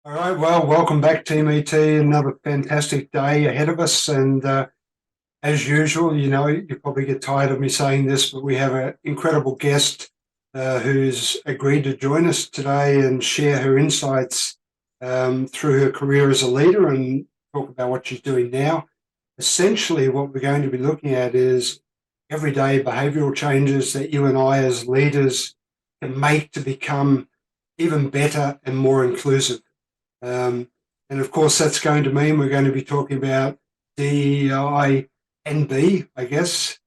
All right, well, welcome back, Team ET. Another fantastic day ahead of us. And as usual, you probably get tired of me saying this, but we have an incredible guest who's agreed to join us today and share her insights through her career as a leader and talk about what she's doing now. Essentially, what we're going to be looking at is everyday behavioral changes that you and I, as leaders, can make to become even better and more inclusive. Um, and of course, that's going to mean we're going to be talking about DEI and B, I guess,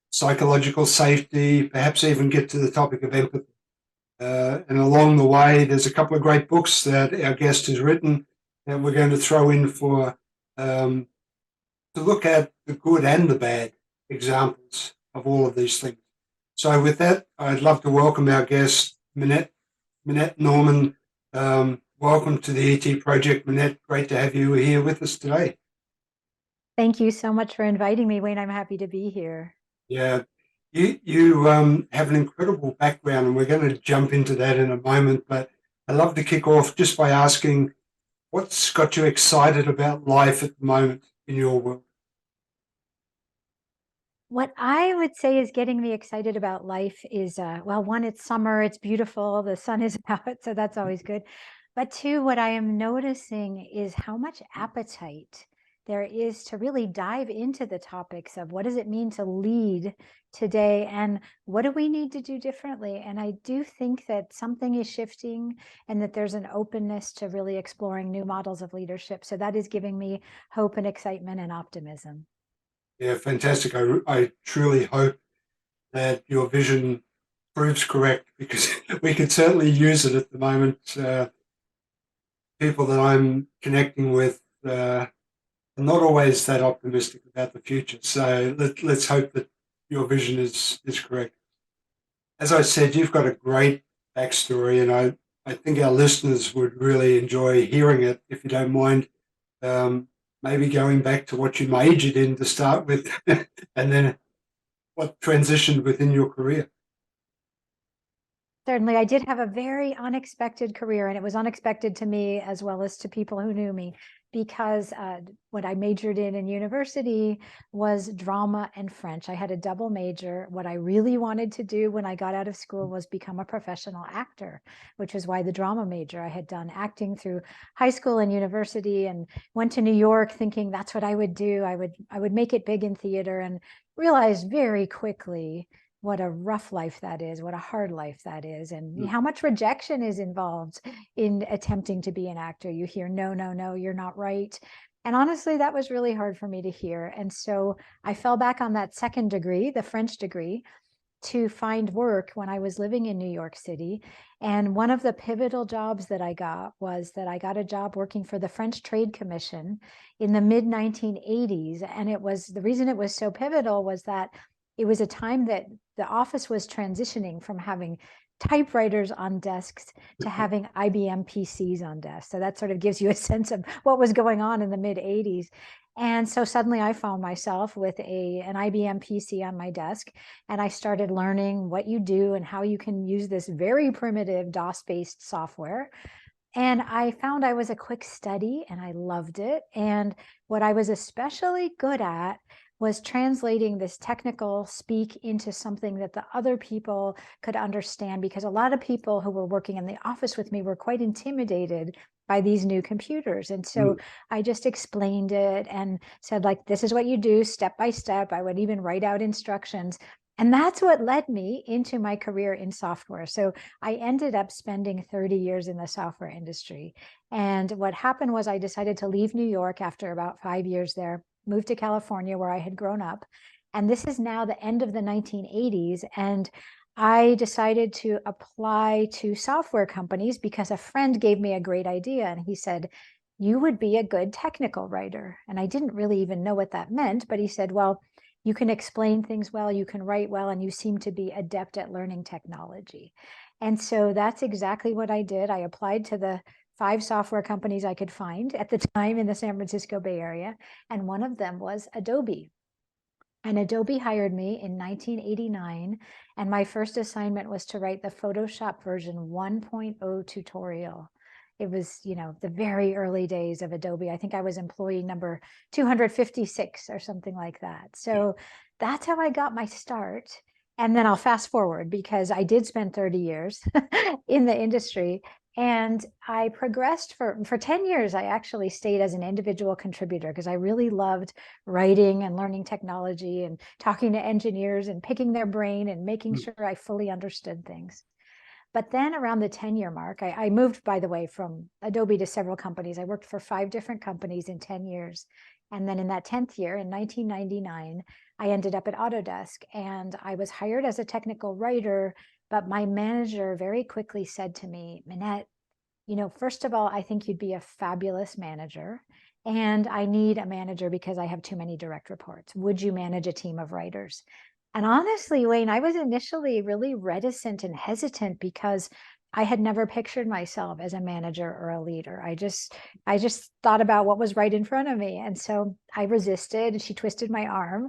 psychological safety, perhaps even get to the topic of empathy. And along the way, there's a couple of great books that our guest has written that we're going to throw in for to look at the good and the bad examples of all of these things. So, with that, I'd love to welcome our guest, Minette Norman. Welcome to the ET Project, Minette. Great to have you here with us today. Thank you so much for inviting me, Wayne. I'm happy to be here. Yeah, you have an incredible background, and we're going to jump into that in a moment. But I'd love to kick off just by asking, what's got you excited about life at the moment in your world? What I would say is getting me excited about life is, well, one, it's summer, it's beautiful, the sun is out, so that's always good. But two, what I am noticing is how much appetite there is to really dive into the topics of what does it mean to lead today and what do we need to do differently. And I do think that something is shifting and that there's an openness to really exploring new models of leadership. So that is giving me hope and excitement and optimism. Yeah, fantastic. I truly hope that your vision proves correct because we could certainly use it at the moment. People that I'm connecting with are not always that optimistic about the future. So let's hope that your vision is correct. As I said, you've got a great backstory, and I think our listeners would really enjoy hearing it. If you don't mind, um, maybe going back to what you majored in to start with, and then what transitioned within your career. Certainly, I did have a very unexpected career, and it was unexpected to me as well as to people who knew me because what I majored in university was drama and French. I had a double major. What I really wanted to do when I got out of school was become a professional actor, which is why the drama major. I had done acting through high school and university and went to New York thinking that's what I would do. I would make it big in theater and realized very quickly what a rough life that is, what a hard life that is, and how much rejection is involved in attempting to be an actor. You hear, no, no, no, you're not right. And honestly, that was really hard for me to hear. And so I fell back on that second degree, the French degree, to find work when I was living in New York City. And one of the pivotal jobs that I got was that I got a job working for the French Trade Commission in the mid 1980s. And it was the reason it was so pivotal was that it was a time that the office was transitioning from having typewriters on desks to having IBM PCs on desks. So that sort of gives you a sense of what was going on in the mid 80s. And so suddenly I found myself with an IBM PC on my desk, and I started learning what you do and how you can use this very primitive DOS-based software. And I found I was a quick study and I loved it. And what I was especially good at was translating this technical speak into something that the other people could understand, because a lot of people who were working in the office with me were quite intimidated by these new computers. And so Mm. I just explained it and said, like, this is what you do step by step. I would even write out instructions. And that's what led me into my career in software. So I ended up spending 30 years in the software industry. And what happened was I decided to leave New York after about 5 years there, moved to California where I had grown up. And this is now the end of the 1980s. And I decided to apply to software companies because a friend gave me a great idea. And he said, you would be a good technical writer. And I didn't really even know what that meant, but he said, well, you can explain things well, you can write well, and you seem to be adept at learning technology. And so that's exactly what I did. I applied to the 5 software companies I could find at the time in the San Francisco Bay Area, and one of them was Adobe. And Adobe hired me in 1989, and my first assignment was to write the Photoshop version 1.0 tutorial. It was, the very early days of Adobe. I think I was employee number 256 or something like that. So that's how I got my start. And then I'll fast forward because I did spend 30 years in the industry. And I progressed for 10 years. I actually stayed as an individual contributor because I really loved writing and learning technology and talking to engineers and picking their brain and making sure I fully understood things. But then around the 10-year mark, I moved, by the way, from Adobe to several companies. I worked for 5 different companies in 10 years. And then in that 10th year, in 1999, I ended up at Autodesk, and I was hired as a technical writer. But my manager very quickly said to me, Minette, first of all, I think you'd be a fabulous manager. And I need a manager because I have too many direct reports. Would you manage a team of writers? And honestly, Wayne, I was initially really reticent and hesitant because I had never pictured myself as a manager or a leader. I just thought about what was right in front of me. And so I resisted, and she twisted my arm,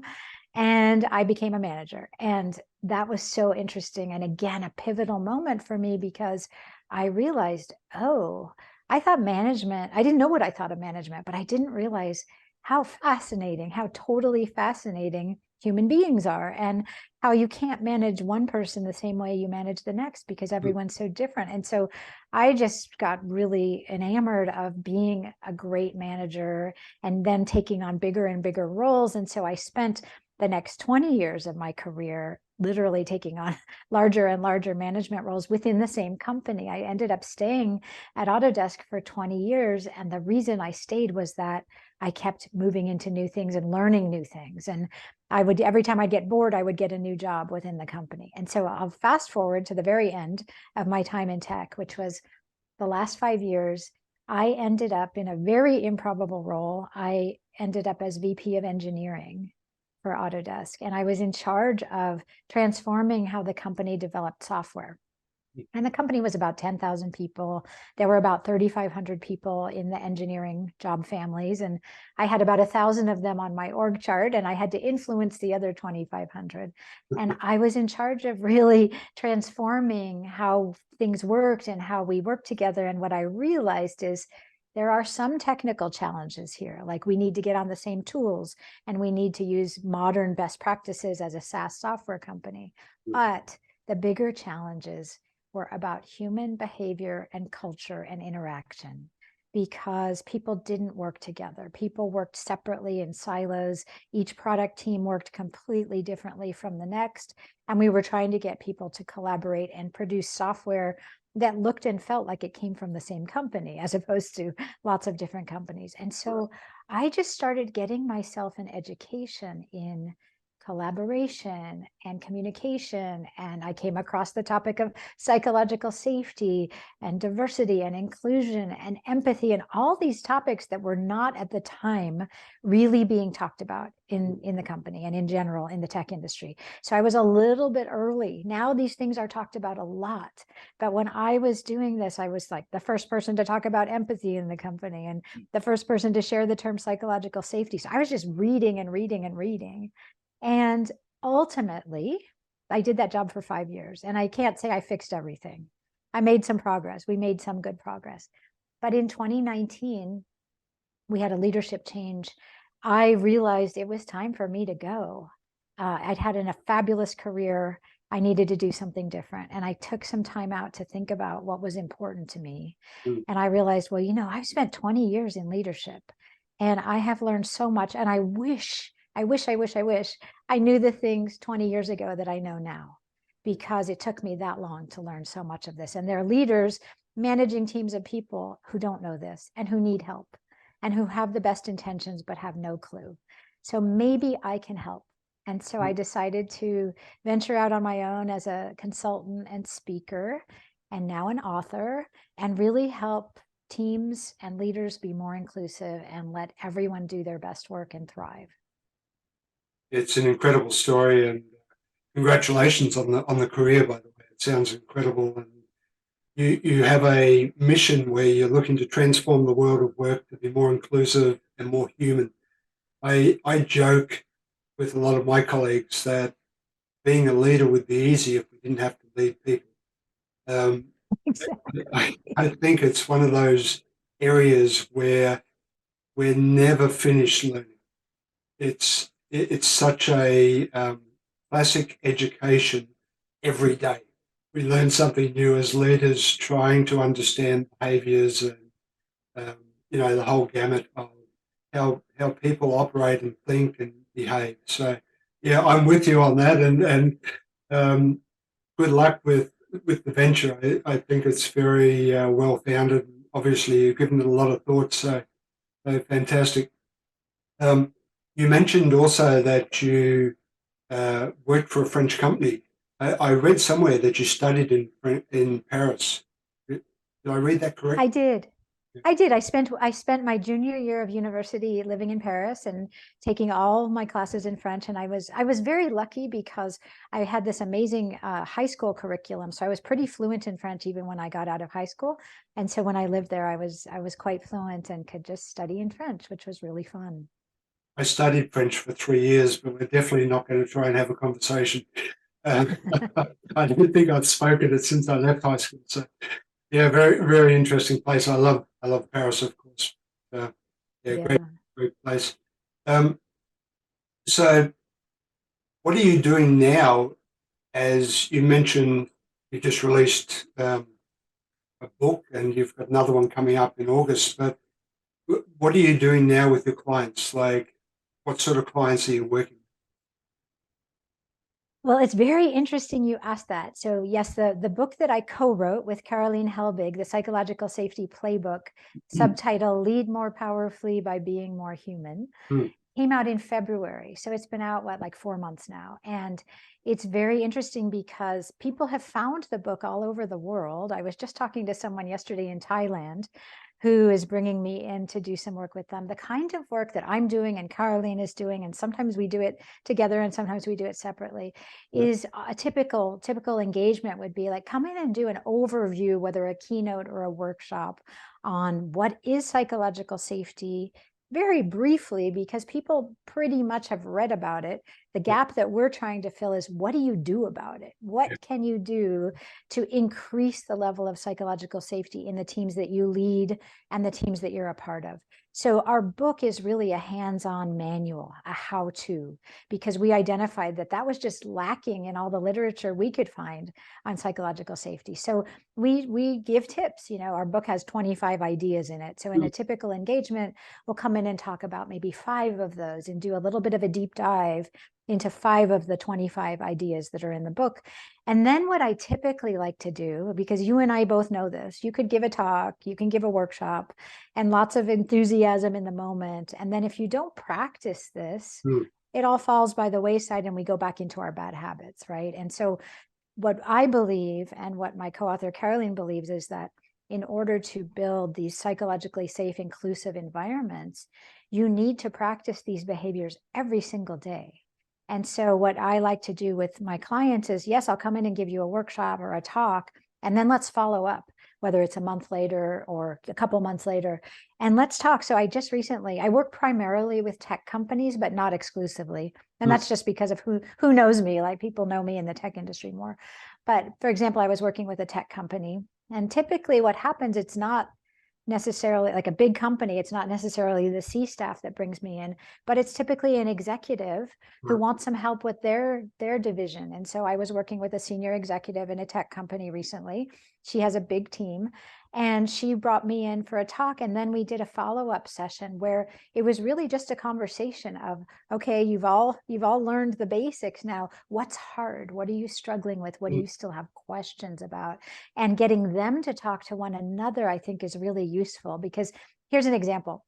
and I became a manager. And that was so interesting. And again, a pivotal moment for me because I realized, oh, I didn't know what I thought of management, but I didn't realize how fascinating, how totally fascinating human beings are, and how you can't manage one person the same way you manage the next because everyone's so different. And so I just got really enamored of being a great manager and then taking on bigger and bigger roles. And so I spent the next 20 years of my career literally taking on larger and larger management roles within the same company. I ended up staying at Autodesk for 20 years. And the reason I stayed was that I kept moving into new things and learning new things. And every time I'd get bored, I would get a new job within the company. And so I'll fast forward to the very end of my time in tech, which was the last 5 years. I ended up in a very improbable role. I ended up as VP of engineering for Autodesk, and I was in charge of transforming how the company developed software. And the company was about 10,000 people. There were about 3,500 people in the engineering job families. And I had about 1,000 of them on my org chart, and I had to influence the other 2,500. And I was in charge of really transforming how things worked and how we worked together. And what I realized is there are some technical challenges here, like we need to get on the same tools and we need to use modern best practices as a SaaS software company. But the bigger challenges were about human behavior and culture and interaction, because people didn't work together. People worked separately in silos. Each product team worked completely differently from the next. And we were trying to get people to collaborate and produce software that looked and felt like it came from the same company, as opposed to lots of different companies. And so I just started getting myself an education in collaboration and communication. And I came across the topic of psychological safety and diversity and inclusion and empathy and all these topics that were not at the time really being talked about in the company and in general in the tech industry. So I was a little bit early. Now these things are talked about a lot. But when I was doing this, I was like the first person to talk about empathy in the company and the first person to share the term psychological safety. So I was just reading and reading and reading. And ultimately, I did that job for 5 years. And I can't say I fixed everything. I made some progress. We made some good progress. But in 2019, we had a leadership change. I realized it was time for me to go. I'd had a fabulous career. I needed to do something different. And I took some time out to think about what was important to me. And I realized, well, I've spent 20 years in leadership and I have learned so much. And I wish I knew the things 20 years ago that I know now, because it took me that long to learn so much of this. And there are leaders managing teams of people who don't know this and who need help and who have the best intentions but have no clue. So maybe I can help. And so I decided to venture out on my own as a consultant and speaker, and now an author, and really help teams and leaders be more inclusive and let everyone do their best work and thrive. It's an incredible story, and congratulations on the career, by the way. It sounds incredible. And you have a mission where you're looking to transform the world of work to be more inclusive and more human. I joke with a lot of my colleagues that being a leader would be easy if we didn't have to lead people. Exactly. I think it's one of those areas where we're never finished learning. It's such a classic education every day. We learn something new as leaders, trying to understand behaviors and the whole gamut of how people operate and think and behave. So yeah, I'm with you on that, and um, good luck with the venture. I think it's very well founded. Obviously, you've given it a lot of thought, so fantastic. Um, you mentioned also that you worked for a French company. I read somewhere that you studied in Paris. Did I read that I correctly? did. I did. I spent my junior year of university living in Paris and taking all my classes in French. And I was very lucky because I had this amazing high school curriculum. So I was pretty fluent in French even when I got out of high school. And so when I lived there, I was quite fluent and could just study in French, which was really fun. I studied French for 3 years, but we're definitely not going to try and have a conversation. Um, I don't think I've spoken it since I left high school. So yeah, very very interesting place. I love Paris, of course. Uh, yeah, great Yeah. great place. Um, so what are you doing now? As you mentioned, you just released a book, and you've got another one coming up in August. But what are you doing now with your clients? Like, what sort of clients are you working Well, it's very interesting you asked that. So yes, the book that I co-wrote with Caroline Helbig, the Psychological Safety Playbook, with? subtitle Lead More Powerfully by Being More Human, Hmm. came out in February. So it's been out, what, like 4 months now. And it's very interesting because people have found the book all over the world. I was just talking to someone yesterday in Thailand who is bringing me in to do some work with them. The kind of work that I'm doing and Caroline is doing, and sometimes we do it together and sometimes we do it separately, Yeah. is a typical engagement would be like, come in and do an overview, whether a keynote or a workshop, on what is psychological safety, very briefly, because people pretty much have read about it. The Yeah. gap that we're trying to fill is, what do you do about it? What Yeah. can you do to increase the level of psychological safety in the teams that you lead and the teams that you're a part of? So our book is really a hands-on manual, a how-to, because we identified that that was just lacking in all the literature we could find on psychological safety. So we give tips. Our book has 25 ideas in it. So in Hmm. a typical engagement, we'll come in and talk about maybe 5 of those and do a little bit of a deep dive into 5 of the 25 ideas that are in the book. And then what I typically like to do, because you and I both know this, you could give a talk, you can give a workshop, and lots of enthusiasm in the moment. And then if you don't practice this, Hmm. it all falls by the wayside and we go back into our bad habits, right? And so what I believe and what my co-author Caroline believes is that in order to build these psychologically safe, inclusive environments, you need to practice these behaviors every single day. And so what I like to do with my clients is, yes, I'll come in and give you a workshop or a talk, and then let's follow up, whether it's a month later or a couple months later, and let's talk. So I work primarily with tech companies, but not exclusively. And Hmm. that's just because of who knows me. Like, people know me in the tech industry more. But for example, I was working with a tech company, and typically what happens, it's not necessarily like a big company. It's not necessarily the C staff that brings me in, but it's typically an executive who Right. wants some help with their division. And so I was working with a senior executive in a tech company recently. She has a big team, and she brought me in for a talk, and then we did a follow-up session where it was really just a conversation of, okay, you've all learned the basics. Now what's hard? What are you struggling with? What do Hmm. you still have questions about? And getting them to talk to one another, I think, is really useful, because here's an example.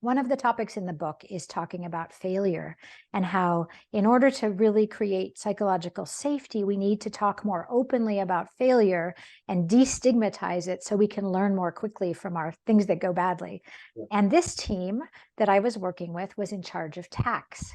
One of the topics in the book is talking about failure, and how, in order to really create psychological safety, we need to talk more openly about failure and destigmatize it so we can learn more quickly from our things that go badly. Yeah. And this team that I was working with was in charge of tax.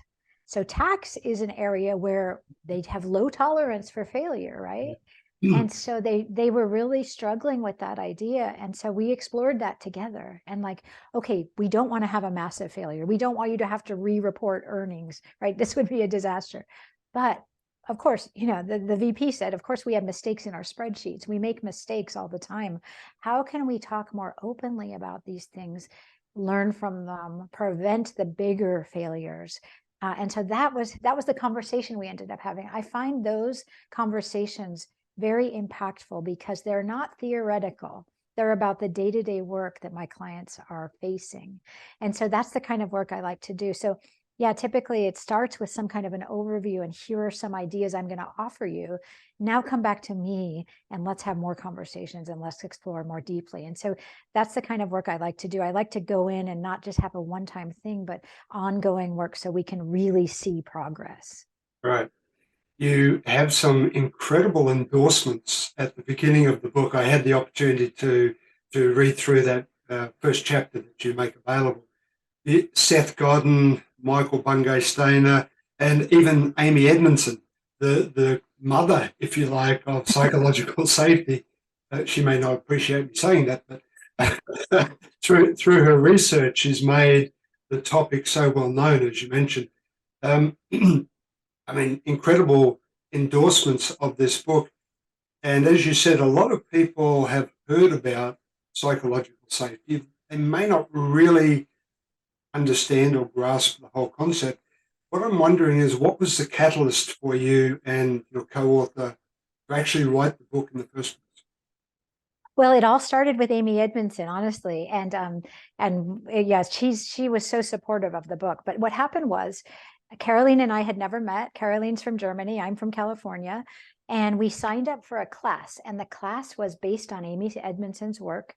So tax is an area where they have low tolerance for failure, right? Yeah. And so they were really struggling with that idea. And so we explored that together, and like, okay, we don't want to have a massive failure. We don't want you to have to re-report earnings, right? This would be a disaster. But of course, the VP said, of course, we have mistakes in our spreadsheets. We make mistakes all the time. How can we talk more openly about these things, learn from them, prevent the bigger failures? And so that was the conversation we ended up having. I find those conversations very impactful because they're not theoretical. They're about the day-to-day work that my clients are facing. And so that's the kind of work I like to do. So yeah, typically it starts with some kind of an overview and here are some ideas I'm going to offer you. Now come back to me and let's have more conversations and let's explore more deeply. And so that's the kind of work I like to do. I like to go in and not just have a one-time thing, but ongoing work so we can really see progress. Right. You have some incredible endorsements at the beginning of the book. I had the opportunity to read through that first chapter that you make available. Seth Godin, Michael Bungay Stainer, and even Amy Edmondson, the mother, if you like, of psychological safety. She may not appreciate me saying that, but through her research, she's made the topic so well known, as you mentioned. I mean, incredible endorsements of this book. And as you said, a lot of people have heard about psychological safety. They may not really understand or grasp the whole concept. What I'm wondering is, what was the catalyst for you and your co-author to actually write the book in the first place? Well, it all started with Amy Edmondson, honestly, and yes, she was so supportive of the book. But what happened was, Caroline and I had never met. Caroline's from Germany. I'm from California. And we signed up for a class, and the class was based on Amy Edmondson's work.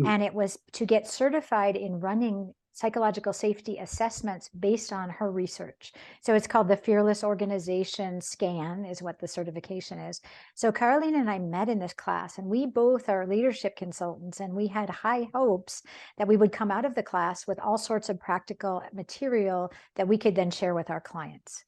And it was to get certified in running psychological safety assessments based on her research. So it's called the Fearless Organization Scan is what the certification is. So Caroline and I met in this class, and we both are leadership consultants, and we had high hopes that we would come out of the class with all sorts of practical material that we could then share with our clients.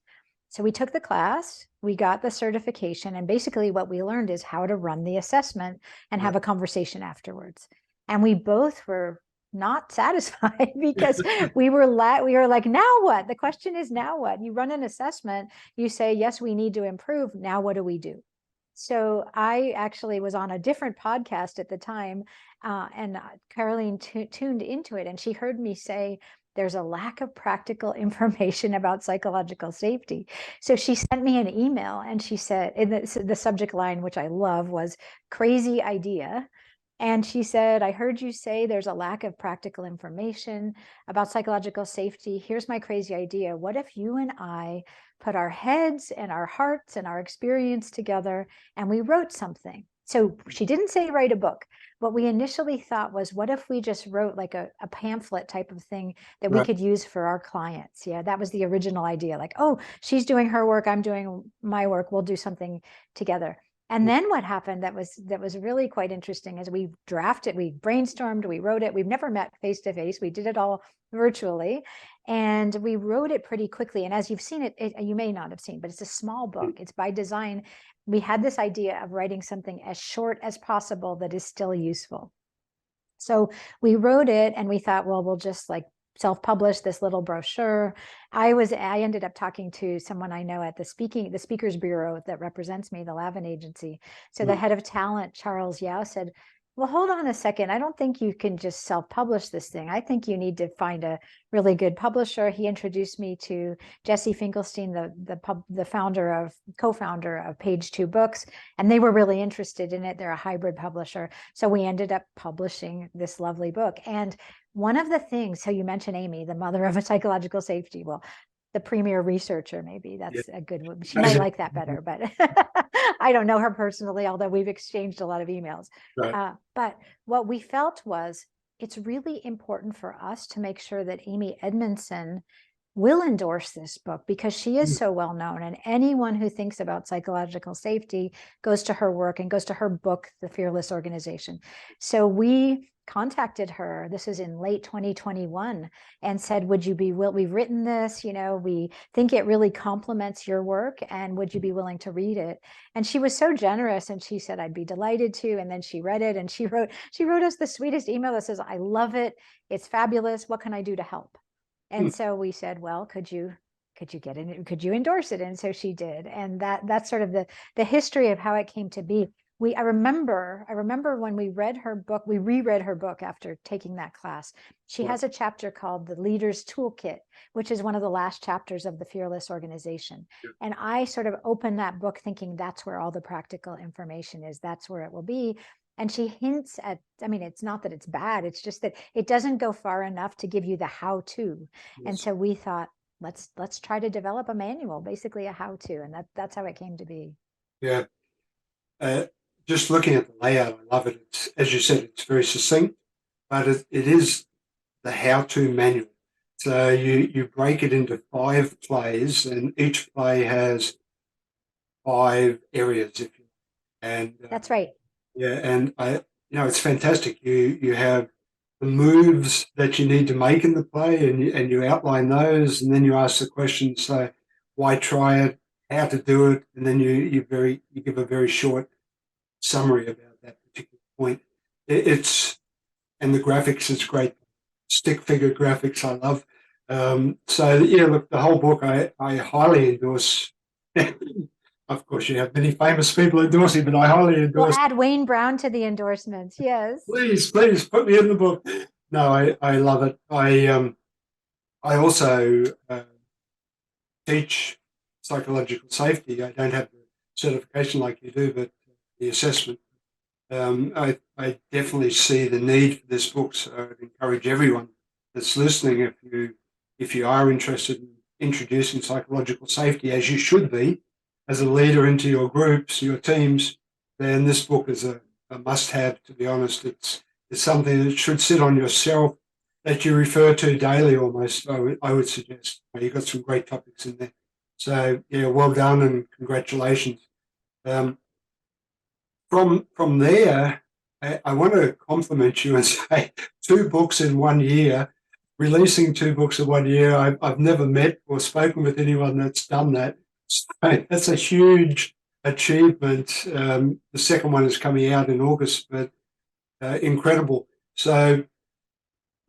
So we took the class, we got the certification, and basically what we learned is how to run the assessment and have a conversation afterwards. And we both were not satisfied because we were like, now what? The question is, now what? You run an assessment, you say, yes, we need to improve. Now what do we do? So I actually was on a different podcast at the time, and Caroline tuned into it, and she heard me say, there's a lack of practical information about psychological safety. So she sent me an email, and she said, in the subject line, which I love, was crazy idea. And she said, I heard you say there's a lack of practical information about psychological safety. Here's my crazy idea. What if you and I put our heads and our hearts and our experience together and we wrote something? So she didn't say write a book. What we initially thought was, what if we just wrote like a pamphlet type of thing that we could use for our clients? Yeah, that was the original idea. Like, oh, she's doing her work, I'm doing my work, we'll do something together. And then what happened that was really quite interesting is we brainstormed, we wrote it. We've never met face to face. We did it all virtually, and we wrote it pretty quickly. And as you've seen it, you may not have seen, but it's a small book. It's by design. We had this idea of writing something as short as possible that is still useful. So we wrote it, and we thought, well, we'll just like self-published this little brochure. I ended up talking to someone I know at the speakers bureau that represents me, the Lavin agency. So the head of talent, Charles Yao, said, well, hold on a second. I don't think you can just self-publish this thing. I think you need to find a really good publisher. He introduced me to Jesse Finkelstein, the co-founder of Page 2 Books, and they were really interested in it. They're a hybrid publisher. So we ended up publishing this lovely book. And one of the things, so you mentioned Amy, the mother of a psychological safety, well, the premier researcher, maybe that's a good one. She might like that better, but I don't know her personally, although we've exchanged a lot of emails. But what we felt was, it's really important for us to make sure that Amy Edmondson will endorse this book because she is so well known, and anyone who thinks about psychological safety goes to her work and goes to her book, The Fearless Organization. So we contacted her, this is in late 2021, and said, would you be we've written this, we think it really complements your work, and would you be willing to read it? And she was so generous, and she said, I'd be delighted to. And then she read it, and she wrote us the sweetest email that says, I love it, it's fabulous, what can I do to help? And so we said, well, could you could you get in? Could you endorse it? And so she did. And that's sort of the history of how it came to be. I remember when we reread her book after taking that class. She has a chapter called The Leader's Toolkit, which is one of the last chapters of the Fearless Organization. And I sort of opened that book thinking that's where all the practical information is. That's where it will be. And she hints at, I mean, it's not that it's bad, it's just that it doesn't go far enough to give you the how-to. And so we thought, let's try to develop a manual, basically a how-to, and that's how it came to be. Yeah. Just looking at the layout, I love it. It's, as you said, it's very succinct, but it is the how-to manual. So you break it into 5 plays, and each play has 5 areas, if you and That's right. yeah, and it's fantastic. You have the moves that you need to make in the play, and you outline those, and then you ask the question. So, why try it? How to do it? And then you give a very short summary about that particular point. And the graphics is great. Stick figure graphics, I love. So yeah, look, the whole book I highly endorse. Of course, you have many famous people endorsing, but I highly endorse. We'll add Wayne Brown to the endorsements. Yes. Please put me in the book. No, I love it. I also teach psychological safety. I don't have the certification like you do, but the assessment. I definitely see the need for this book. So I'd encourage everyone that's listening, if you are interested in introducing psychological safety, as you should be, as a leader into your groups, your teams, then this book is a must-have. To be honest, it's something that should sit on your shelf that you refer to daily almost. I would suggest. You've got some great topics in there. So yeah, well done and congratulations. From there, I want to compliment you and say 2 books in 1 year. Releasing 2 books in 1 year, I've never met or spoken with anyone that's done that. So that's a huge achievement. The second one is coming out in August, but incredible. So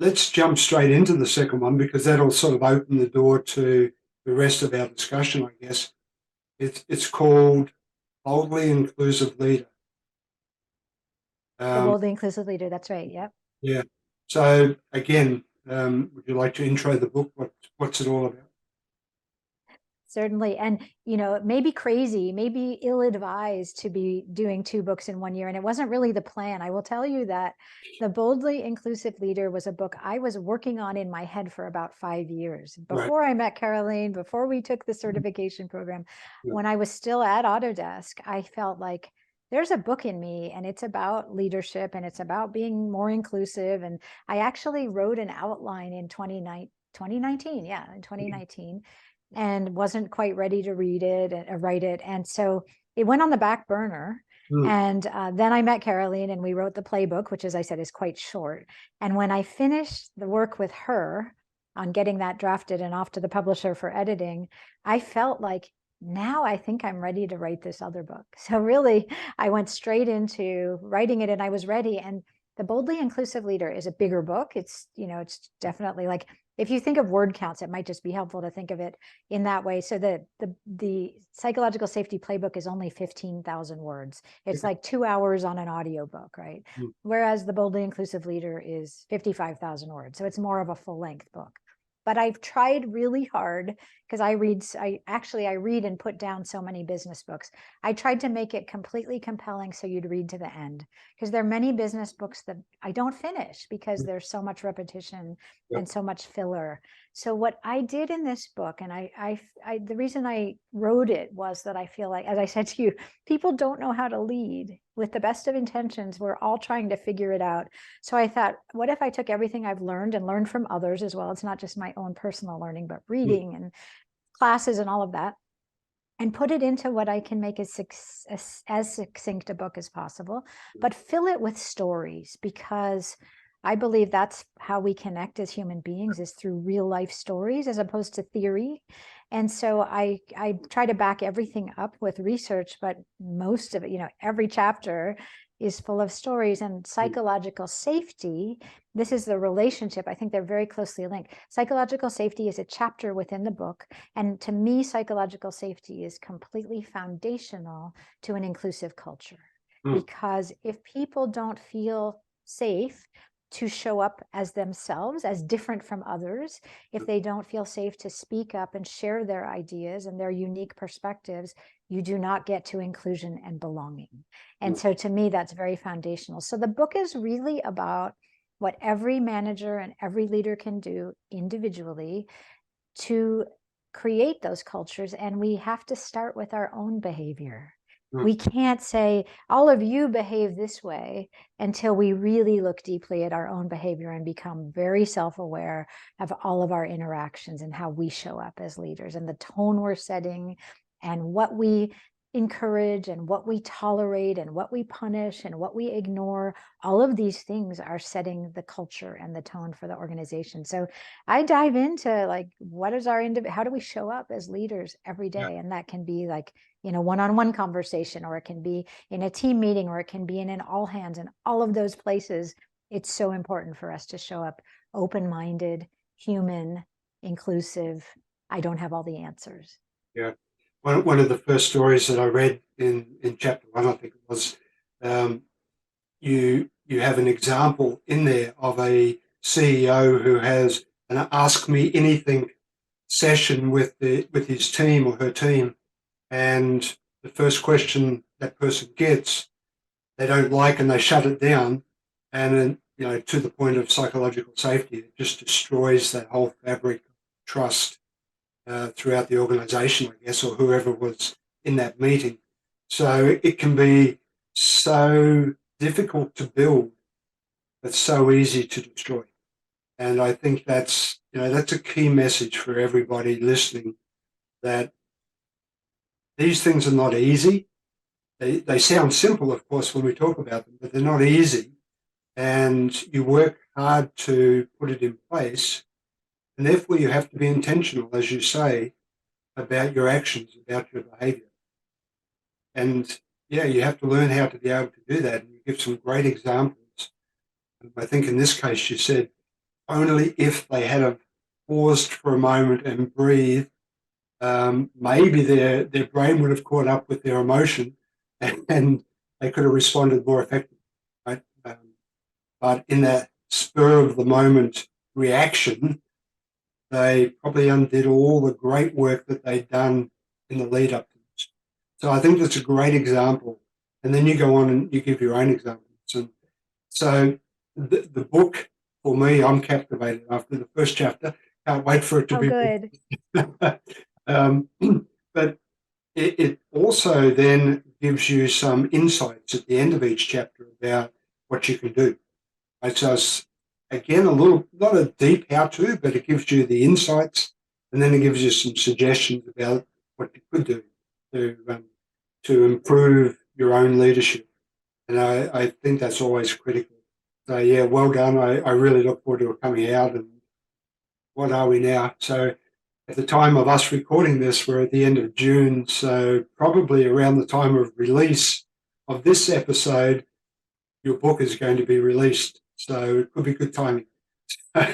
let's jump straight into the second one, because that'll sort of open the door to the rest of our discussion, I guess. It's called Boldly Inclusive Leader. The Boldly Inclusive Leader, that's right, yep. Yeah. So again, would you like to intro the book? What's it all about? Certainly. And, it may be crazy, maybe ill-advised to be doing 2 books in 1 year. And it wasn't really the plan. I will tell you that The Boldly Inclusive Leader was a book I was working on in my head for about 5 years. Before I met Caroline, before we took the certification program, when I was still at Autodesk, I felt like there's a book in me, and it's about leadership, and it's about being more inclusive. And I actually wrote an outline in 2019. Yeah, in 2019. And wasn't quite ready to write it. And so it went on the back burner. And then I met Caroline, and we wrote the playbook, which, as I said, is quite short. And when I finished the work with her on getting that drafted and off to the publisher for editing, I felt like, now I think I'm ready to write this other book. So really, I went straight into writing it, and I was ready. And The Boldly Inclusive Leader is a bigger book. It's definitely, like, if you think of word counts, it might just be helpful to think of it in that way. So the Psychological Safety Playbook is only 15,000 words. It's like 2 hours on an audiobook, right? Whereas The Boldly Inclusive Leader is 55,000 words. So it's more of a full-length book. But I've tried really hard, because I read and put down so many business books. I tried to make it completely compelling so you'd read to the end, because there are many business books that I don't finish because there's so much repetition and so much filler. So what I did in this book, and the reason I wrote it was that I feel like, as I said to you, people don't know how to lead. With the best of intentions, we're all trying to figure it out. So I thought, what if I took everything I've learned and learned from others as well? It's not just my own personal learning, but reading and classes and all of that, and put it into what I can make as succinct a book as possible, but fill it with stories, because I believe that's how we connect as human beings, is through real life stories as opposed to theory. And so I try to back everything up with research, but most of it, every chapter is full of stories. And psychological safety, this is the relationship. I think they're very closely linked. Psychological safety is a chapter within the book. And to me, psychological safety is completely foundational to an inclusive culture. Because if people don't feel safe to show up as themselves, as different from others, if they don't feel safe to speak up and share their ideas and their unique perspectives, you do not get to inclusion and belonging. And so to me, that's very foundational. So the book is really about what every manager and every leader can do individually to create those cultures. And we have to start with our own behavior. We can't say, all of you behave this way, until we really look deeply at our own behavior and become very self-aware of all of our interactions and how we show up as leaders and the tone we're setting and what we encourage and what we tolerate and what we punish and what we ignore. All of these things are setting the culture and the tone for the organization. So I dive into like, what is our how do we show up as leaders every day? And that can be like in a one-on-one conversation, or it can be in a team meeting, or it can be in an all hands, and all of those places. It's so important for us to show up open-minded, human, inclusive. I don't have all the answers. Yeah. One of the first stories that I read in chapter 1, I think it was, you have an example in there of a CEO who has an Ask Me Anything session with his team or her team, and the first question that person gets, they don't like, and they shut it down, and then, to the point of psychological safety, it just destroys that whole fabric of trust throughout the organization, I guess, or whoever was in that meeting. So it can be so difficult to build, but so easy to destroy. And I think that's a key message for everybody listening, that these things are not easy. They sound simple, of course, when we talk about them, but they're not easy. And you work hard to put it in place. And therefore, you have to be intentional, as you say, about your actions, about your behavior. And yeah, you have to learn how to be able to do that. And you give some great examples. I think in this case, you said only if they had have paused for a moment and breathed, maybe their brain would have caught up with their emotion and they could have responded more effectively. Right? But in that spur of the moment reaction, they probably undid all the great work that they'd done in the lead up to this. So I think that's a great example. And then you go on and you give your own examples. And so the book, for me, I'm captivated after the first chapter. Can't wait for it to be good. But it also then gives you some insights at the end of each chapter about what you can do. Right? So it's, again, not a deep how-to, but it gives you the insights, and then it gives you some suggestions about what you could do to improve your own leadership. And I think that's always critical. So yeah, well done. I really look forward to it coming out. And what are we now? So at the time of us recording this, we're at the end of June. So probably around the time of release of this episode, your book is going to be released. So it could be good timing.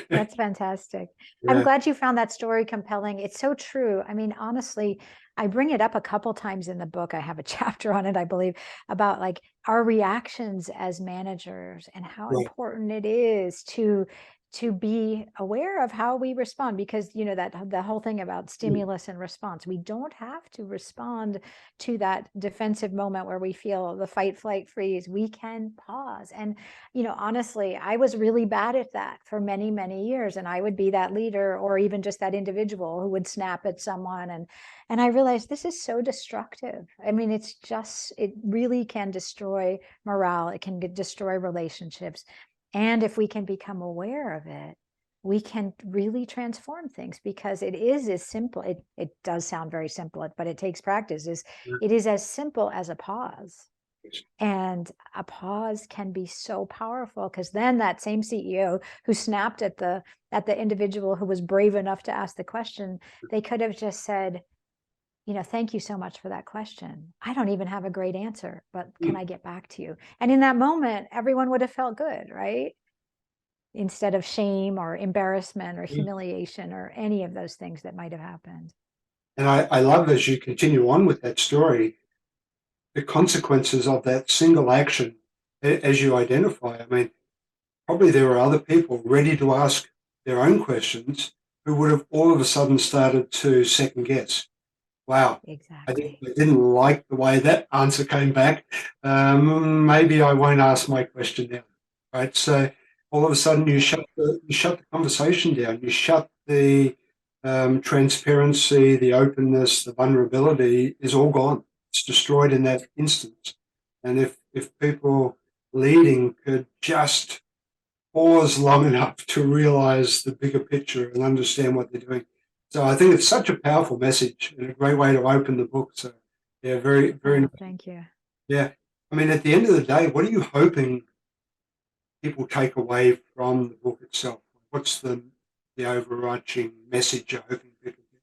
That's fantastic. Yeah. I'm glad you found that story compelling. It's so true. I mean, honestly, I bring it up a couple times in the book. I have a chapter on it, I believe, about like our reactions as managers and how important it is to be aware of how we respond, because that the whole thing about stimulus and response, we don't have to respond to that defensive moment where we feel the fight, flight, freeze. We can pause. And honestly, I was really bad at that for many, many years, and I would be that leader or even just that individual who would snap at someone, and I realized this is so destructive. I mean, it really can destroy morale. It can destroy relationships. And if we can become aware of it, we can really transform things, because it is as simple. It does sound very simple, but it takes practice. It is as simple as a pause. And a pause can be so powerful, because then that same CEO who snapped at the individual who was brave enough to ask the question, they could have just said, thank you so much for that question. I don't even have a great answer, but can I get back to you? And in that moment, everyone would have felt good, right? Instead of shame or embarrassment or humiliation or any of those things that might have happened. And I love, as you continue on with that story, the consequences of that single action, as you identify. I mean, probably there were other people ready to ask their own questions who would have all of a sudden started to second guess. Wow, Exactly. I didn't like the way that answer came back. Maybe I won't ask my question now, right? So all of a sudden you Right. shut the conversation down. You shut the transparency, the openness, the vulnerability is all gone. It's destroyed in that instance. And if people leading could just pause long enough to realize the bigger picture and understand what they're doing. So I think it's such a powerful message and a great way to open the book. So yeah, very, very Oh, nice. thank you. Yeah. I mean, at the end of the day, what are you hoping people take away from the book itself? What's the overarching message you're hoping people get?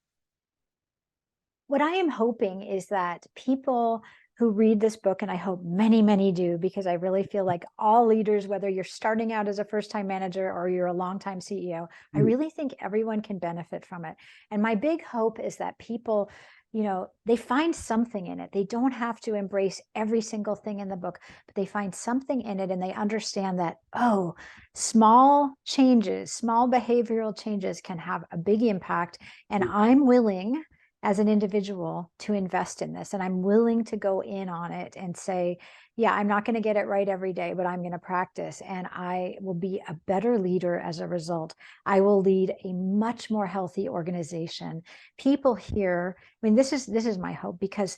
What I am hoping is that people who read this book, and I hope many, many do, because I really feel like all leaders, whether you're starting out as a first-time manager or you're a long-time CEO, I Mm, really think everyone can benefit from it. And my big hope is that people, they find something in it. They don't have to embrace every single thing in the book, but they find something in it and they understand that, oh, small changes, small behavioral changes can have a big impact. And mm, I'm willing as an individual to invest in this. And I'm willing to go in on it and say, yeah, I'm not going to get it right every day, but I'm going to practice and I will be a better leader as a result. I will lead a much more healthy organization. People here, I mean, this is my hope, because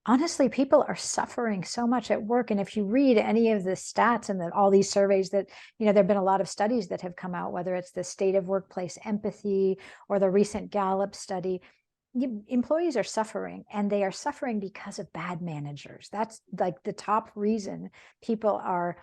honestly, people are suffering so much at work. And if you read any of the stats and all these surveys that, there have been a lot of studies that have come out, whether it's the state of workplace empathy or the recent Gallup study, employees are suffering, and they are suffering because of bad managers. That's like the top reason people are,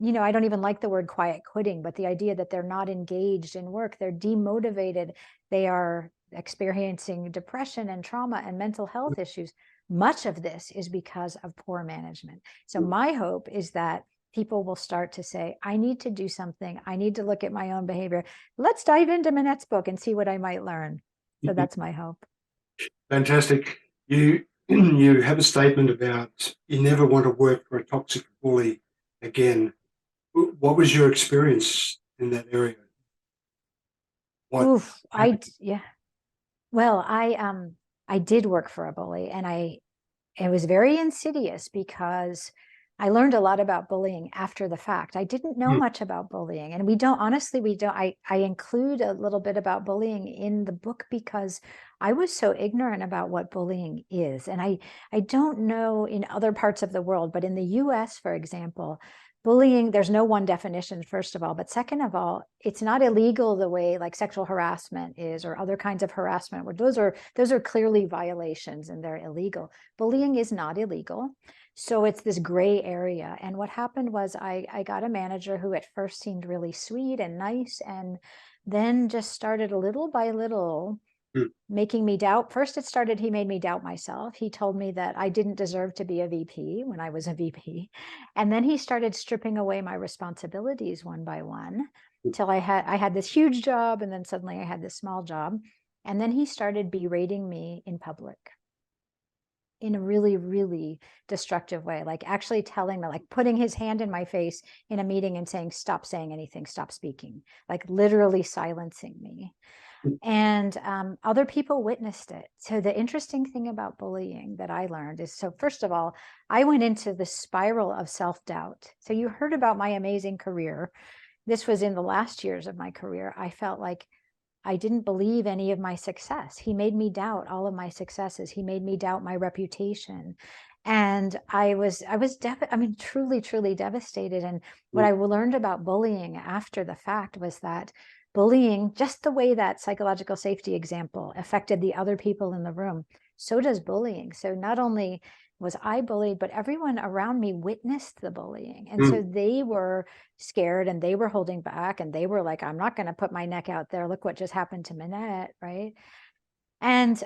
I don't even like the word quiet quitting, but the idea that they're not engaged in work, they're demotivated, they are experiencing depression and trauma and mental health issues. Much of this is because of poor management. So mm, my hope is that people will start to say, I need to do something. I need to look at my own behavior. Let's dive into Minette's book and see what I might learn. So mm. that's my hope. Fantastic. You you have a statement about you never want to work for a toxic bully again. What was your experience in that area? What Oof, happened? yeah. Well, I did work for a bully, and it was very insidious because I learned a lot about bullying after the fact. I didn't know Mm, much about bullying, and we don't. I include a little bit about bullying in the book because I was so ignorant about what bullying is, and I don't know in other parts of the world, but in the U.S., for example, bullying, there's no one definition, first of all, but second of all, it's not illegal the way like sexual harassment is or other kinds of harassment, where those are clearly violations and they're illegal. Bullying is not illegal. So it's this gray area. And what happened was I got a manager who at first seemed really sweet and nice, and then just started little by little mm, making me doubt. First, he made me doubt myself. He told me that I didn't deserve to be a VP when I was a VP. And then he started stripping away my responsibilities one by one till I had this huge job, and then suddenly I had this small job. And then he started berating me in public in a really, really destructive way, like actually telling me, like putting his hand in my face in a meeting and saying, stop saying anything, stop speaking, like literally silencing me. mm, And other people witnessed it. So the interesting thing about bullying that I learned is, so first of all, I went into the spiral of self-doubt. So you heard about my amazing career. This was in the last years of my career. I felt like I didn't believe any of my success. He made me doubt all of my successes. He made me doubt my reputation. And I mean, truly, truly devastated. And what mm, I learned about bullying after the fact was that bullying, just the way that psychological safety example affected the other people in the room, so does bullying. So not only was I bullied, but everyone around me witnessed the bullying. And mm. so they were scared and they were holding back, and they were like, I'm not going to put my neck out there. Look what just happened to Minette, right? And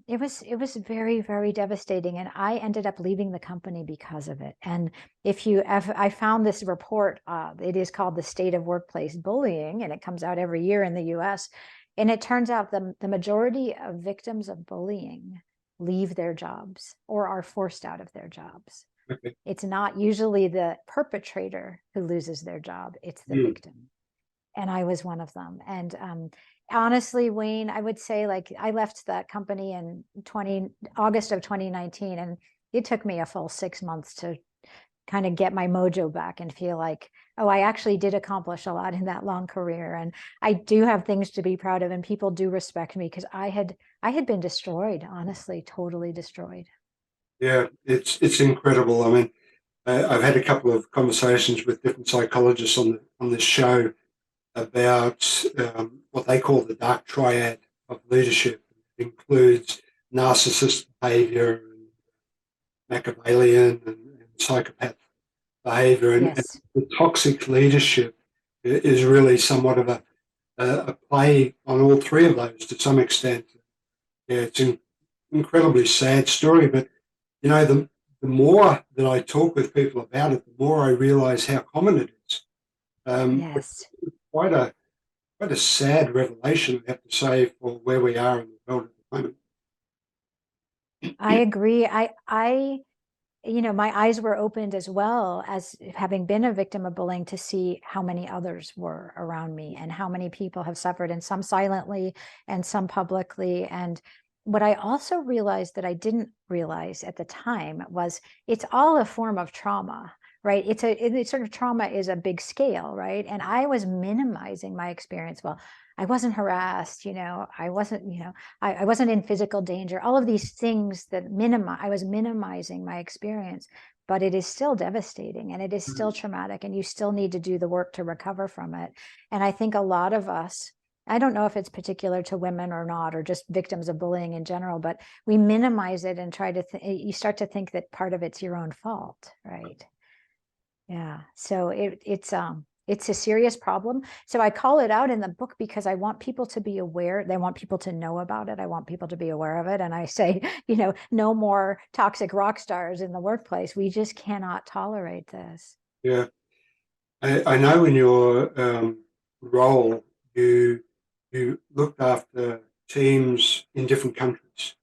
it was very, very devastating. And I ended up leaving the company because of it. And I found this report, it is called the State of Workplace Bullying, and it comes out every year in the US. And it turns out the majority of victims of bullying leave their jobs or are forced out of their jobs. Okay. It's not usually the perpetrator who loses their job, it's the Mm. victim. And I was one of them. And honestly, Wayne, I would say, like, I left that company in August of 2019, and it took me a full 6 months to kind of get my mojo back and feel like, oh, I actually did accomplish a lot in that long career, and I do have things to be proud of, and people do respect me, because I had been destroyed, honestly, totally destroyed. Yeah, it's incredible. I mean, I've had a couple of conversations with different psychologists on this show about what they call the dark triad of leadership. It includes narcissist behavior, and Machiavellian, and psychopath behavior, and Yes. the toxic leadership is really somewhat of a play on all three of those to some extent. Yeah, it's an incredibly sad story, but the more that I talk with people about it, the more I realize how common it is. Which Yes. is quite a sad revelation, I have to say, for where we are in the world at the moment. I agree. My eyes were opened as well, as having been a victim of bullying, to see how many others were around me and how many people have suffered, and some silently and some publicly. And what I also realized that I didn't realize at the time was it's all a form of trauma, right? It's sort of, trauma is a big scale, right? And I was minimizing my experience. Well, I wasn't harassed, I wasn't, I wasn't in physical danger, all of these things that I was minimizing my experience, but it is still devastating, and it is still traumatic, and you still need to do the work to recover from it. And I think a lot of us, I don't know if it's particular to women or not, or just victims of bullying in general, but we minimize it and try to, you start to think that part of it's your own fault, right? Yeah. So it's a serious problem. So I call it out in the book because I want people to be aware. They want people to know about it. I want people to be aware of it. And I say, no more toxic rock stars in the workplace. We just cannot tolerate this. Yeah, I know in your role you looked after teams in different countries,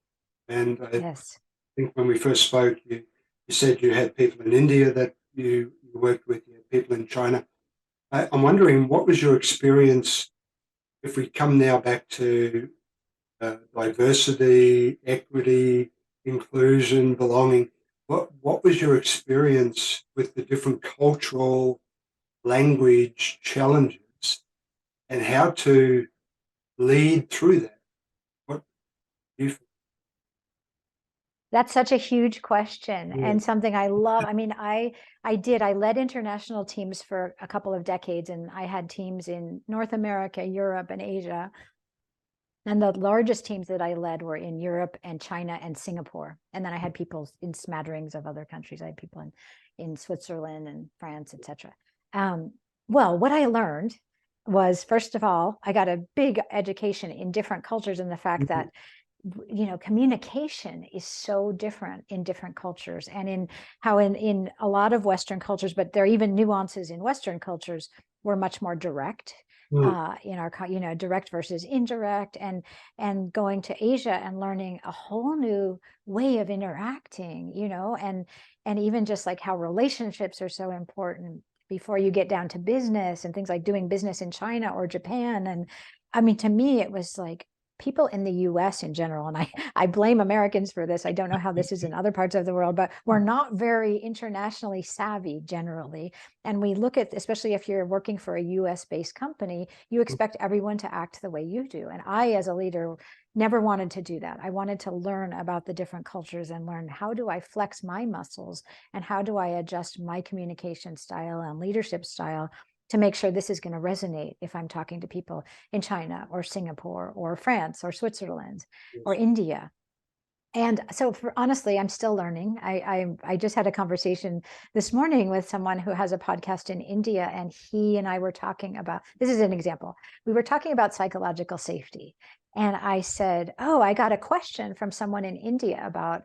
and I Yes. think when we first spoke, you said you had people in India that you worked with, you had people in China. I'm wondering, what was your experience if we come now back to diversity, equity, inclusion, belonging? What was your experience with the different cultural language challenges and how to lead through that? What do you That's such a huge question, feel? and something I love. I mean, I led international teams for a couple of decades, and I had teams in North America, Europe, and Asia. And the largest teams that I led were in Europe and China and Singapore. And then I had people in smatterings of other countries. I had people in Switzerland and France, etc. Well, what I learned was, first of all, I got a big education in different cultures, and the fact that communication is so different in different cultures, and in how in a lot of Western cultures, but there are even nuances in Western cultures, we're much more direct, Mm, in our direct versus indirect, and going to Asia and learning a whole new way of interacting, and even just like how relationships are so important before you get down to business, and things like doing business in China or Japan. And I mean, to me, it was like people in the US in general, and I blame Americans for this. I don't know how this is in other parts of the world, but we're not very internationally savvy generally. And we look at, especially if you're working for a US based company, you expect everyone to act the way you do. And I, as a leader, never wanted to do that. I wanted to learn about the different cultures and learn, how do I flex my muscles, and how do I adjust my communication style and leadership style to make sure this is going to resonate if I'm talking to people in China or Singapore or France or Switzerland or yes. India. And so, honestly, I'm still learning. I just had a conversation this morning with someone who has a podcast in India, and he and I were talking about, this is an example. We were talking about psychological safety. And I said, oh, I got a question from someone in India about,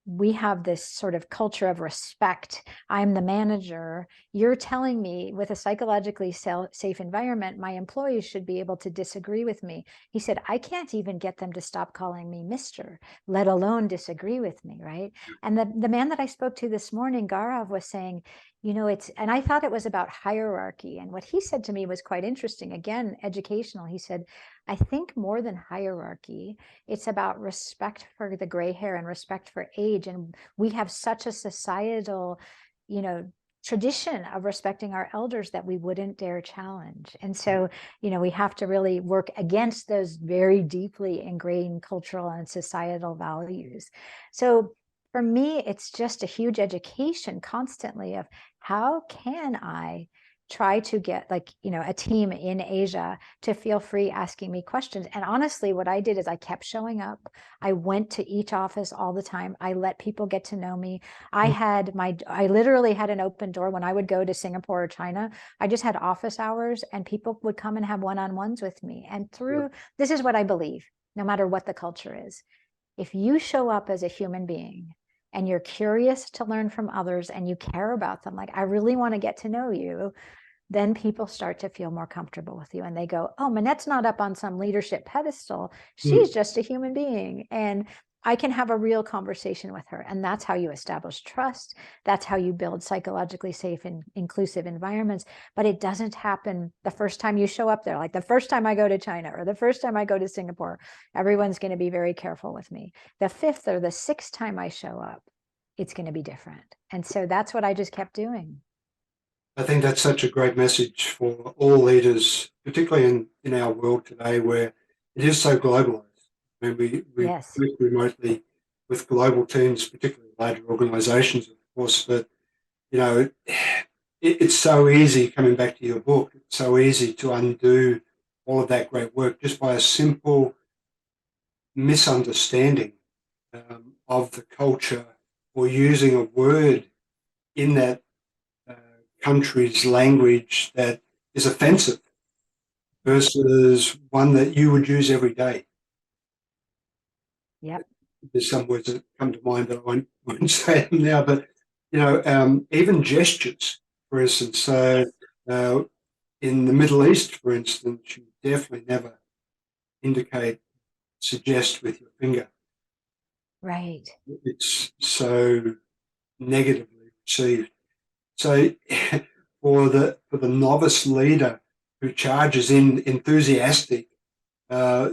we have this sort of culture of respect. I'm the manager. You're telling me with a psychologically safe environment, my employees should be able to disagree with me. He said, I can't even get them to stop calling me Mr., let alone disagree with me, right? And the man that I spoke to this morning, Gaurav, was saying, and I thought it was about hierarchy. And what he said to me was quite interesting. Again, educational. He said, I think more than hierarchy, it's about respect for the gray hair and respect for age. And we have such a societal, tradition of respecting our elders that we wouldn't dare challenge. And so, we have to really work against those very deeply ingrained cultural and societal values. So for me, it's just a huge education constantly of how can I try to get a team in Asia to feel free asking me questions. And honestly, what I did is I kept showing up. I went to each office all the time. I let people get to know me. I literally had an open door when I would go to Singapore or China. I just had office hours and people would come and have one-on-ones with me. And this is what I believe, no matter what the culture is. If you show up as a human being and you're curious to learn from others and you care about them, like, I really want to get to know you, then people start to feel more comfortable with you and they go, oh, Minette's not up on some leadership pedestal. She's just a human being. And I can have a real conversation with her. And that's how you establish trust. That's how you build psychologically safe and inclusive environments. But it doesn't happen the first time you show up there. Like the first time I go to China or the first time I go to Singapore, everyone's going to be very careful with me. The fifth or the sixth time I show up, it's going to be different. And so that's what I just kept doing. I think that's such a great message for all leaders, particularly in our world today where it is so globalized. I mean, we Yes. work remotely with global teams, particularly larger organizations, of course, but it's so easy, coming back to your book, it's so easy to undo all of that great work just by a simple misunderstanding of the culture or using a word in that country's language that is offensive versus one that you would use every day. Yep. There's some words that come to mind, but I won't say them now. But even gestures, for instance. So in the Middle East, for instance, you definitely never suggest with your finger. Right. It's so negatively received. So for the novice leader who charges in enthusiastic,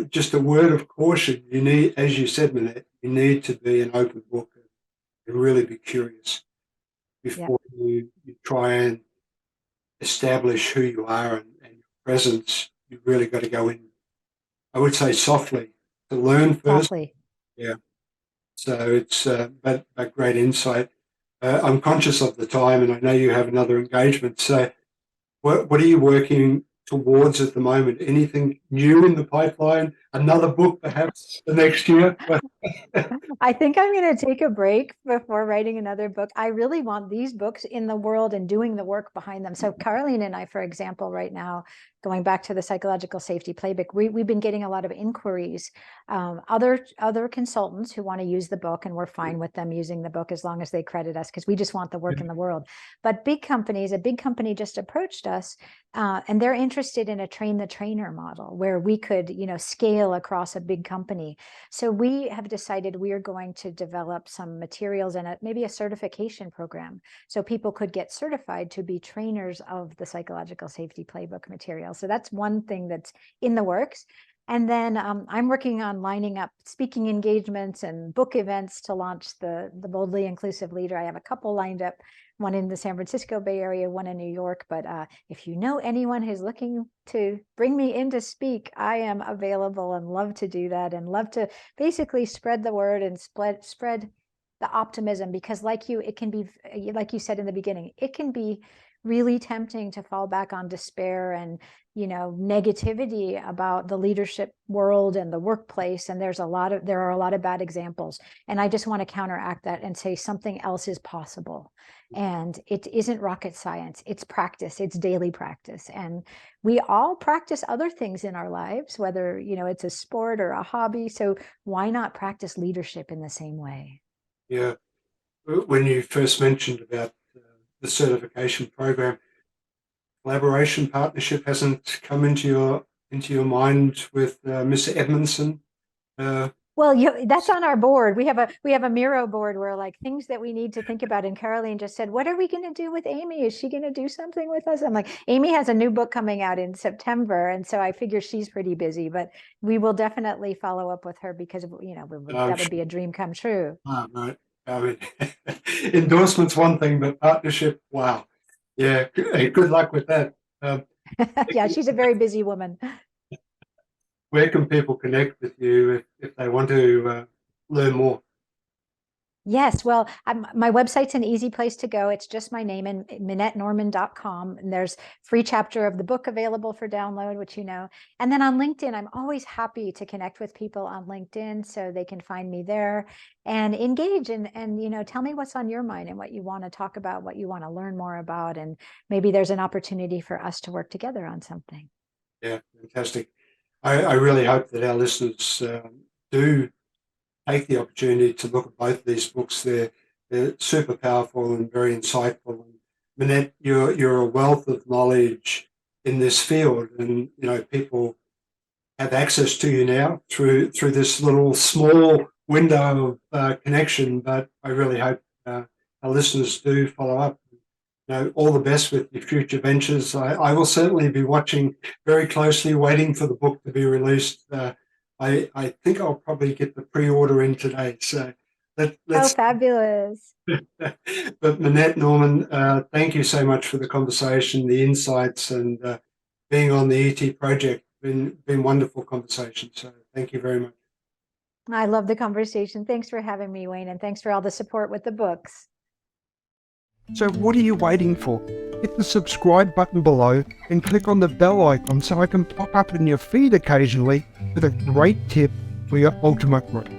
just a word of caution. You need, as you said, Minette, you need to be an open book and really be curious before you try and establish who you are and your presence. You've really got to go in, I would say, softly to learn first. Softly. Yeah. So it's but great insight. I'm conscious of the time, and I know you have another engagement. So, what are you working towards at the moment? Anything new in the pipeline? Another book, perhaps, the next year? I think I'm going to take a break before writing another book. I really want these books in the world and doing the work behind them. So Caroline and I, for example, right now, going back to the Psychological Safety Playbook, we've been getting a lot of inquiries. Other consultants who want to use the book, and we're fine with them using the book as long as they credit us, because we just want the work in the world. But big companies, a big company just approached us, and they're interested in a train the trainer model where we could, scale across a big company. So we have decided we are going to develop some materials and maybe a certification program so people could get certified to be trainers of the Psychological Safety Playbook material. So that's one thing that's in the works. And then I'm working on lining up speaking engagements and book events to launch the Boldly Inclusive Leader. I have a couple lined up, one in the San Francisco Bay Area, one in New York. But if you know anyone who's looking to bring me in to speak, I am available and love to do that and love to basically spread the word and spread the optimism, because it can be, like you said in the beginning, it can be really tempting to fall back on despair and, negativity about the leadership world and the workplace. And there are a lot of bad examples. And I just want to counteract that and say something else is possible. And it isn't rocket science. It's practice. It's daily practice. And we all practice other things in our lives, whether, it's a sport or a hobby. So why not practice leadership in the same way? Yeah. When you first mentioned about the certification program, collaboration partnership hasn't come into your mind with Miss Edmondson? Well, that's on our board. We have a Miro board where like things that we need to think about. And Caroline just said, "What are we going to do with Amy? Is she going to do something with us?" I'm like, Amy has a new book coming out in September, and so I figure she's pretty busy. But we will definitely follow up with her because that would be a dream come true. Right. I mean, endorsement's one thing, but partnership, wow. Yeah, good luck with that. Yeah, she's a very busy woman. Where can people connect with you if they want to learn more? Yes, well, my website's an easy place to go. It's just my name and MinetteNorman.com. And there's free chapter of the book available for download, which And then on LinkedIn, I'm always happy to connect with people on LinkedIn so they can find me there and engage and tell me what's on your mind and what you want to talk about, what you want to learn more about. And maybe there's an opportunity for us to work together on something. Yeah, fantastic. I really hope that our listeners do take the opportunity to look at both of these books. They're super powerful and very insightful. And Minette, you're a wealth of knowledge in this field, and people have access to you now through this little small window of connection. But I really hope our listeners do follow up. All the best with your future ventures. I will certainly be watching very closely, waiting for the book to be released. I think I'll probably get the pre-order in today. So let's. Oh, fabulous. But Minette Norman, thank you so much for the conversation, the insights, and being on the ET project. Been wonderful conversation. So thank you very much. I love the conversation. Thanks for having me, Wayne, and thanks for all the support with the books. So what are you waiting for? Hit the subscribe button below and click on the bell icon so I can pop up in your feed occasionally with a great tip for your ultimate growth.